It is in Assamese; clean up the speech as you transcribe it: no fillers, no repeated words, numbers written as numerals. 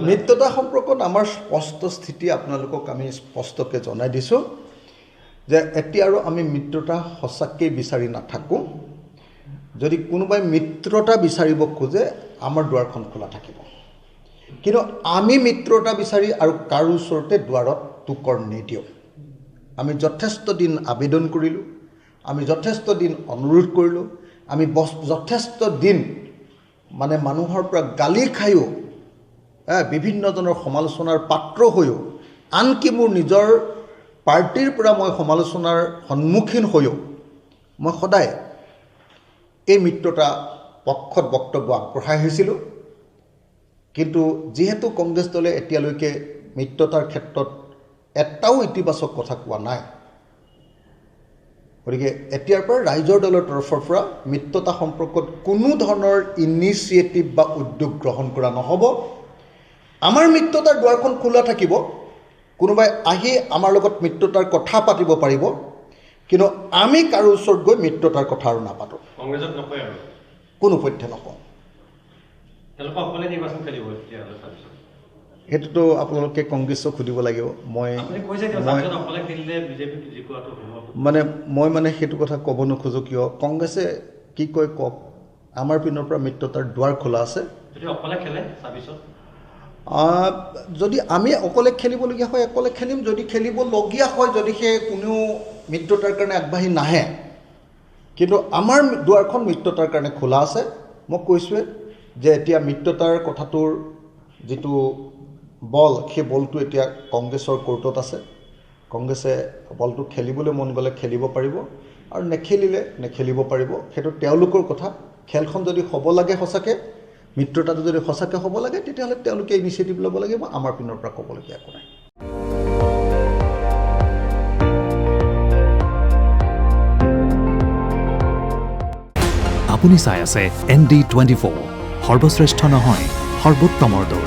মিত্ৰতা সম্পৰ্কত আমাৰ স্পষ্ট স্থিতি আপোনালোকক আমি স্পষ্টকৈ জনাই দিছোঁ যে এতিয়া আৰু আমি মিত্ৰতা সঁচাকৈ বিচাৰি নাথাকোঁ। যদি কোনোবাই মিত্ৰতা বিচাৰিব খোজে আমাৰ দুৱাৰখন খোলা থাকিব, কিন্তু আমি মিত্ৰতা বিচাৰি আৰু কাৰো ওচৰতে দুৱাৰত টোকৰ নিদিওঁ। আমি যথেষ্ট দিন আবেদন কৰিলোঁ, আমি যথেষ্ট দিন অনুৰোধ কৰিলোঁ, আমি যথেষ্ট দিন মানে মানুহৰ পৰা গালি খায়ো, বিভিন্নজনৰ সমালোচনাৰ পাত্ৰ হৈও, আনকি মোৰ নিজৰ পাৰ্টিৰ পৰা মই সমালোচনাৰ সন্মুখীন হৈও মই সদায় এই মিত্ৰতা পক্ষত বক্তব্য আগবঢ়াই আহিছিলোঁ। কিন্তু যিহেতু কংগ্ৰেছ দলে এতিয়ালৈকে মিত্ৰতাৰ ক্ষেত্ৰত এটাও ইতিবাচক কথা কোৱা নাই, গতিকে এতিয়াৰ পৰা ৰাইজৰ দলৰ তৰফৰ পৰা মিত্ৰতা সম্পৰ্কত কোনো ধৰণৰ ইনিচিয়েটিভ বা উদ্যোগ গ্ৰহণ কৰা নহ'ব। আমাৰ মিত্ৰতাৰ দুৱাৰখন খোলা থাকিব, কোনোবাই আহি আমাৰ লগত মিত্ৰতাৰ কথা পাতিব পাৰিব, কিন্তু আমি কাৰো ওচৰত গৈ মিত্ৰতাৰ কথা আৰু নাপাতোঁ। কংগ্ৰেছত নকয় আৰু কোনো পথ্যে নকওঁ। তেওঁলোকে অকলে নিৰ্বাচন খেলিব তেতিয়াহ'লে তাৰপিছত সেইটোতো আপোনালোকে কংগ্ৰেছক সুধিব লাগিব। মই সেইটো কথা ক'ব নোখোজোঁ। কিয় কংগ্ৰেছে কি কয় কওক, আমাৰ পিনৰ পৰা মিত্ৰতাৰ দুৱাৰ খোলা আছে। যদি আমি অকলে খেলিবলগীয়া হয় অকলে খেলিম, যদি খেলিবলগীয়া হয় যদি সেই কোনেও মিত্ৰতাৰ কাৰণে আগবাঢ়ি নাহে, কিন্তু আমাৰ দুৱাৰখন মিত্ৰতাৰ কাৰণে খোলা আছে। মই কৈছোঁৱে যে এতিয়া মিত্ৰতাৰ কথাটোৰ যিটো বল, সেই বলটো এতিয়া কংগ্ৰেছৰ কোৰ্টত আছে। কংগ্ৰেছে বলটো খেলিবলৈ মন গ'লে খেলিব পাৰিব আৰু নেখেলিলে নেখেলিব পাৰিব, সেইটো তেওঁলোকৰ কথা। খেলখন যদি হ'ব লাগে সঁচাকৈ, মিত্ৰতাটো যদি সঁচাকৈ হ'ব লাগে, তেতিয়াহ'লে তেওঁলোকে ইনিচিয়েটিভ ল'ব লাগিব। আমাৰ পিনৰ পৰা ক'বলগীয়া একো নাই। আপুনি চাই আছে ND24, সৰ্বশ্ৰেষ্ঠ নহয় সৰ্বোত্তমৰ দৌৰ।